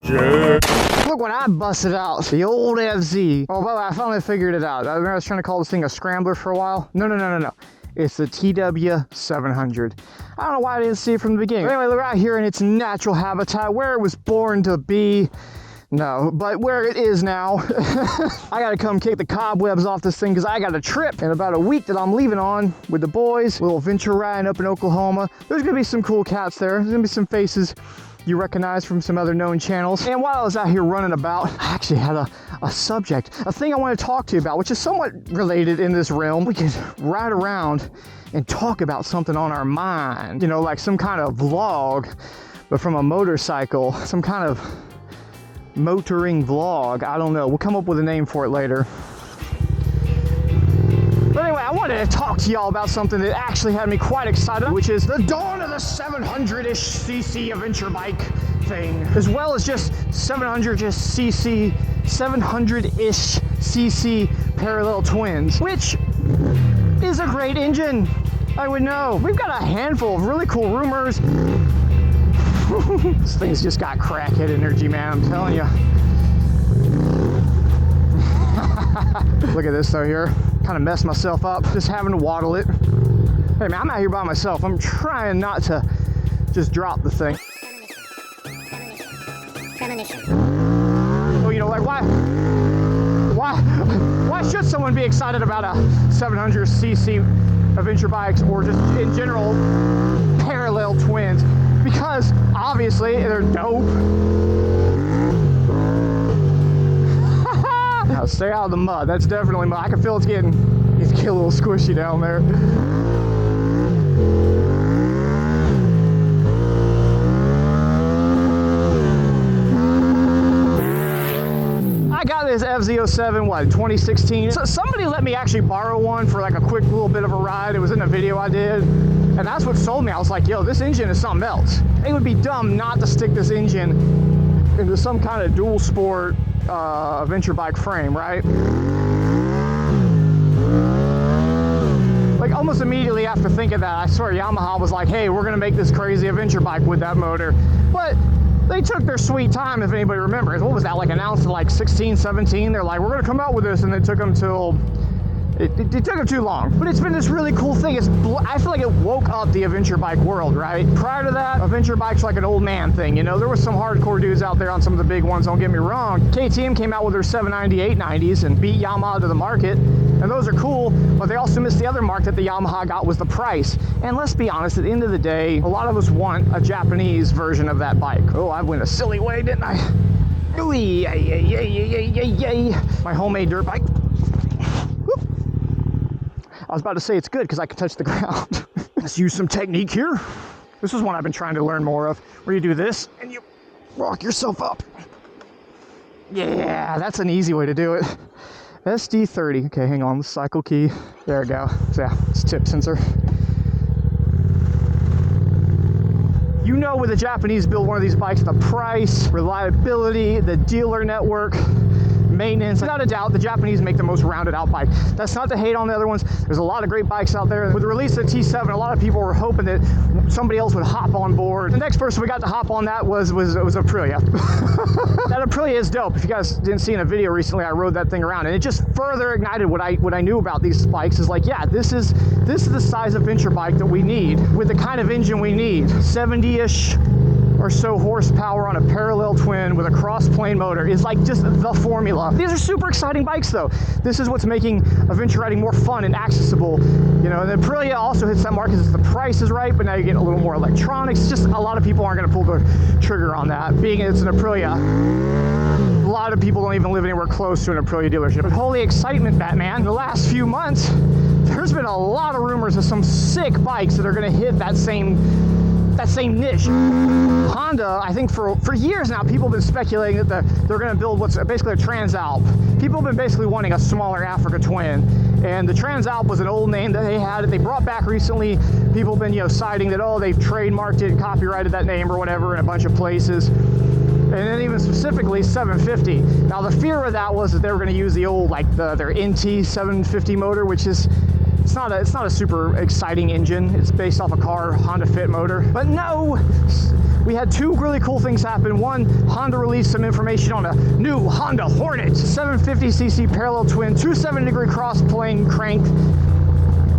Jay. Look what I busted out. The old FZ. Oh, by the way, I finally figured it out. I remember I was trying to call this thing a scrambler for a while. No. It's the TW700. I don't know why I didn't see it from the beginning. But anyway, we're out here in its natural habitat, where it was born to be. No, but where it is now. I gotta come kick the cobwebs off this thing because I got a trip in about a week that I'm leaving on with the boys. A little venture riding up in Oklahoma. There's gonna be some cool cats there. There's gonna be some faces you recognize from some other known channels. And while I was out here running about, I actually had a subject, a thing I want to talk to you about, which is somewhat related in this realm. We could ride around and talk about something on our mind, you know, like some kind of vlog, but from a motorcycle, some kind of motoring vlog. I don't know. We'll come up with a name for it later. But anyway, I wanted to talk to y'all about something that actually had me quite excited, which is the dawn of the 700-ish cc adventure bike thing, as well as just 700-ish cc parallel twins, which is a great engine. I would know. We've got a handful of really cool rumors. This thing's just got crackhead energy, man, I'm telling you. Look at this though here. Kind of messed myself up just having to waddle it. Hey man, I'm out here by myself. I'm trying not to just drop the thing. Premonition. So, you know, like why should someone be excited about a 700cc adventure bikes or just in general parallel twins? Because obviously they're dope. Now stay out of the mud. That's definitely mud. I can feel it's getting a little squishy down there. I got this FZ07, what, 2016? So somebody let me actually borrow one for like a quick little bit of a ride. It was in a video I did. And that's what sold me. I was like, yo, this engine is something else. It would be dumb not to stick this engine into some kind of dual sport adventure bike frame, right? Like almost immediately after thinking that, I swear Yamaha was like, hey, we're gonna make this crazy adventure bike with that motor. But they took their sweet time, if anybody remembers. What was that, like announced in like 16, 17? They're like, we're gonna come out with this, and it took them till, it took them too long. But it's been this really cool thing. I feel like it woke up the adventure bike world, right? Prior to that, adventure bike's like an old man thing, you know? There was some hardcore dudes out there on some of the big ones, don't get me wrong. KTM came out with their 790, 890s and beat Yamaha to the market. And those are cool, but they also missed the other mark that the Yamaha got, was the price. And let's be honest, at the end of the day, a lot of us want a Japanese version of that bike. Oh, I went a silly way, didn't I? Ooh, yay. My homemade dirt bike. Whoop. I was about to say it's good because I can touch the ground. Let's use some technique here. This is one I've been trying to learn more of, where you do this and you rock yourself up. Yeah, that's an easy way to do it. SD30. Okay, hang on. The cycle key. There we go. So yeah, it's tip sensor. You know, with a Japanese build one of these bikes, the price, reliability, the dealer network, maintenance, without a doubt, the Japanese make the most rounded out bike. That's not to hate on the other ones. There's a lot of great bikes out there. With the release of the T7, a lot of people were hoping that somebody else would hop on board. The next person we got to hop on that was Aprilia. That Aprilia is dope. If you guys didn't see in a video recently, I rode that thing around, and it just further ignited what I knew about these bikes. Is like, yeah, this is the size adventure bike that we need with the kind of engine we need. 70-ish or so horsepower on a parallel twin with a cross-plane motor is like just the formula. These are super exciting bikes though. This is what's making adventure riding more fun and accessible. You know, and the Aprilia also hits that mark because the price is right, but now you get a little more electronics. Just a lot of people aren't gonna pull the trigger on that. Being it's an Aprilia, a lot of people don't even live anywhere close to an Aprilia dealership. But holy excitement, Batman. In the last few months, there's been a lot of rumors of some sick bikes that are gonna hit that same niche. Honda, I think for years now, people have been speculating that they're going to build what's basically a Transalp. People have been basically wanting a smaller Africa twin, and the Transalp was an old name that they had. They brought back recently. People have been, you know, citing that, oh, they've trademarked it and copyrighted that name or whatever in a bunch of places. And then even specifically 750. Now the fear of that was that they were going to use the old, like their NT 750 motor, which is it's not a super exciting engine. It's based off a car Honda Fit motor. But no, we had two really cool things happen. One, Honda released some information on a new Honda Hornet 750cc parallel twin 270-degree cross plane crank.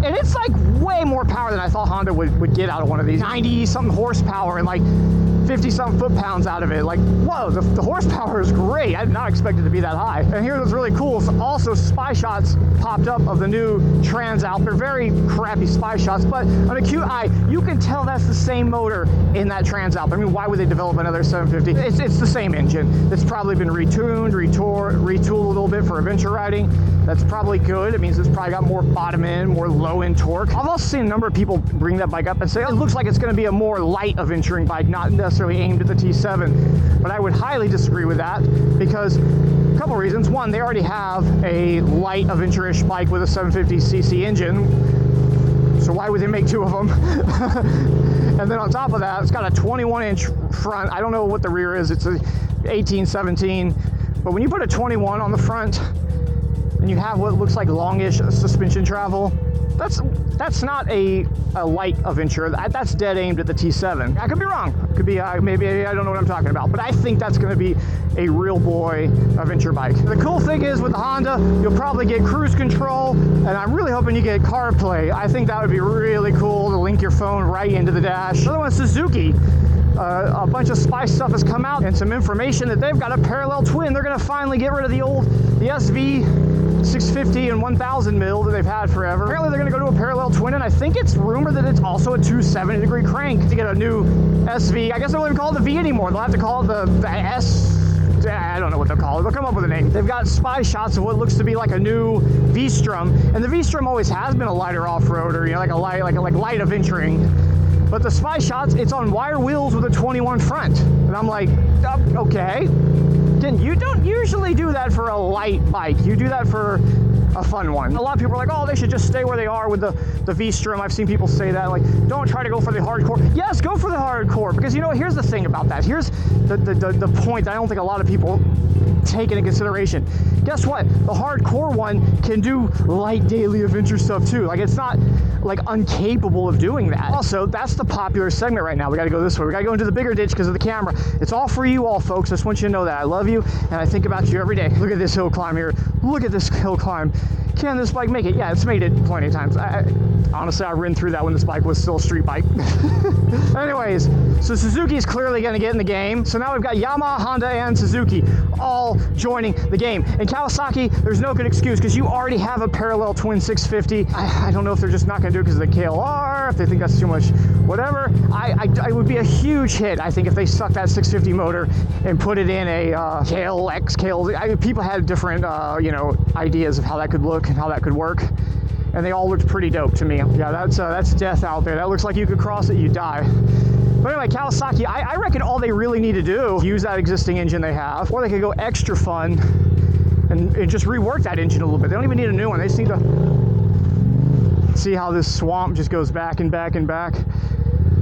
And it's like way more power than I thought Honda would get out of one of these. 90-something horsepower and like 50-something foot-pounds out of it. Like, whoa, the horsepower is great. I did not expect it to be that high. And here's what's really cool. So also, spy shots popped up of the new Transalp. They're very crappy spy shots, but on a cute eye, you can tell that's the same motor in that Transalp. I mean, why would they develop another 750? It's the same engine. It's probably been retuned, retooled a little bit for adventure riding. That's probably good. It means it's probably got more bottom end, more low end torque. I've also seen a number of people bring that bike up and say, oh, it looks like it's going to be a more light adventuring bike, not necessarily aimed at the T7. But I would highly disagree with that because a couple reasons. One, they already have a light adventure-ish bike with a 750cc engine. So why would they make two of them? And then on top of that, it's got a 21-inch front. I don't know what the rear is. It's a 18, 17. But when you put a 21 on the front, and you have what looks like longish suspension travel, that's not a light adventure. That's dead aimed at the T7. I could be wrong. Could be maybe I don't know what I'm talking about, but I think that's going to be a real boy adventure bike. The cool thing is with the Honda, you'll probably get cruise control, and I'm really hoping you get CarPlay. I think that would be really cool to link your phone right into the dash. Another one, Suzuki. A bunch of spy stuff has come out and some information that they've got a parallel twin. They're going to finally get rid of the SV 650 and 1000 mil that they've had forever. Apparently they're going to go to a parallel twin, and I think it's rumored that it's also a 270-degree crank to get a new SV. I guess they won't even call it the V anymore. They'll have to call it the S. I don't know what they'll call it. They'll come up with a name. They've got spy shots of what looks to be like a new V-Strom, and the V-Strom always has been a lighter off-roader, you know, like light adventuring. But the spy shots, it's on wire wheels with a 21 front. And I'm like, okay. You don't usually do that for a light bike. You do that for a fun one. A lot of people are like, oh, they should just stay where they are with the V-Strom. I've seen people say that, like, don't try to go for the hardcore. Yes, go for the hardcore, because you know, here's the thing about that. Here's the point that I don't think a lot of people take into consideration. Guess what? The hardcore one can do light daily adventure stuff too. Like, it's not like incapable of doing that. Also, that's the popular segment right now. We got to go this way. We got to go into the bigger ditch because of the camera. It's all for you all, folks. I just want you to know that I love you and I think about you every day. Look at this hill climb here. Look at this hill climb. Can this bike make it? Yeah, it's made it plenty of times. Honestly, I ran through that when this bike was still a street bike. Anyways, so Suzuki's clearly going to get in the game. So now we've got Yamaha, Honda, and Suzuki all joining the game. And Kawasaki, there's no good excuse because you already have a parallel twin 650. I don't know if they're just not going to do it because of the KLR, if they think that's too much, whatever. I would be a huge hit, I think, if they stuck that 650 motor and put it in a KLX, KLZ. People had different, you know, ideas of how that could look and how that could work. And they all looked pretty dope to me. Yeah, that's death out there. That looks like you could cross it, you die. But anyway, Kawasaki, I reckon all they really need to do is use that existing engine they have, or they could go extra fun and just rework that engine a little bit. They don't even need a new one. They just need to see how this swamp just goes back and back and back.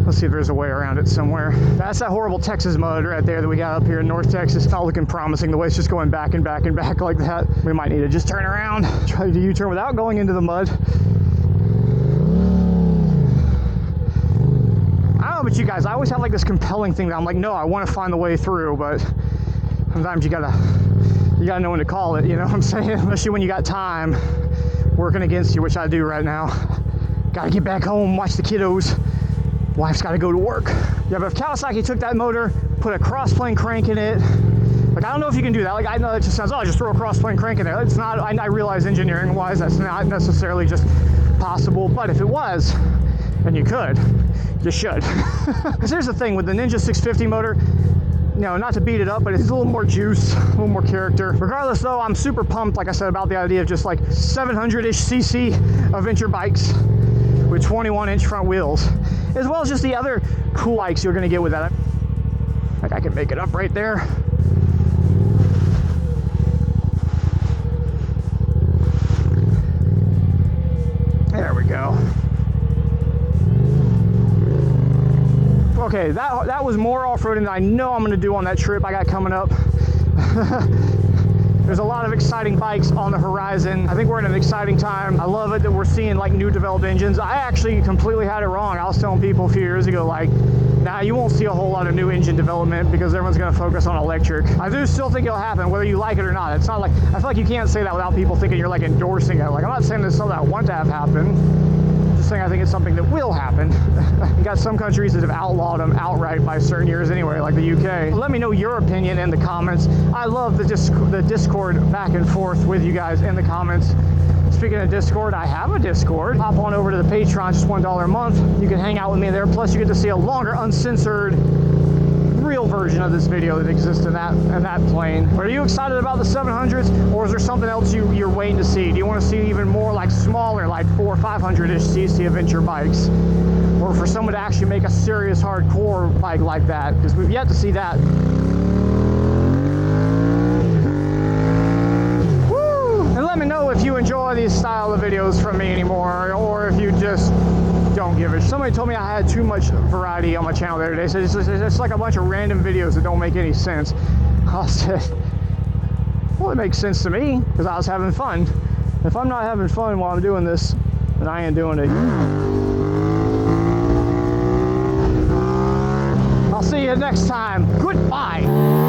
Let's see if there's a way around it somewhere. That's that horrible Texas mud right there that we got up here in North Texas. It's not looking promising. The way it's just going back and back and back like that. We might need to just turn around, try to do U-turn without going into the mud. I don't know about you guys. I always have like this compelling thing that I'm like, no, I want to find the way through, but sometimes you gotta know when to call it, you know what I'm saying? Especially when you got time working against you, which I do right now. Gotta get back home, watch the kiddos. Wife's got to go to work. Yeah, but if Kawasaki took that motor, put a cross-plane crank in it, like, I don't know if you can do that. Like, I know it just sounds, oh, just throw a cross-plane crank in there. It's not, I realize engineering-wise that's not necessarily just possible, but if it was, and you could, you should. Because here's the thing, with the Ninja 650 motor, you know, not to beat it up, but it's a little more juice, a little more character. Regardless, though, I'm super pumped, like I said, about the idea of just like 700-ish cc adventure bikes with 21-inch front wheels, as well as just the other cool bikes you're going to get with that. Like, I can make it up right there. There we go. Okay, that was more off-roading than I know I'm going to do on that trip I got coming up. There's a lot of exciting bikes on the horizon. I think we're in an exciting time. I love it that we're seeing like new developed engines. I actually completely had it wrong. I was telling people a few years ago, like, Now, you won't see a whole lot of new engine development because everyone's going to focus on electric. I do still think it'll happen, whether you like it or not. It's not like, I feel like you can't say that without people thinking you're like endorsing it. Like, I'm not saying this is something I want to have happen. I'm just saying I think it's something that will happen. You got some countries that have outlawed them outright by certain years anyway, like the UK. Let me know your opinion in the comments. I love the Discord back and forth with you guys in the comments. Speaking of Discord, I have a Discord. Hop on over to the Patreon, just $1 a month. You can hang out with me there. Plus, you get to see a longer, uncensored, real version of this video that exists in that plane. Are you excited about the 700s, or is there something else you're waiting to see? Do you want to see even more like smaller, like 400 or 500-ish cc adventure bikes? Or for someone to actually make a serious hardcore bike like that? Because we've yet to see that. Let me know if you enjoy these style of videos from me anymore, or if you just don't give it. Somebody told me I had too much variety on my channel the other day, so it's like a bunch of random videos that don't make any sense. I said, well, it makes sense to me because I was having fun. If I'm not having fun while I'm doing this, then I ain't doing it. I'll see you next time. Goodbye.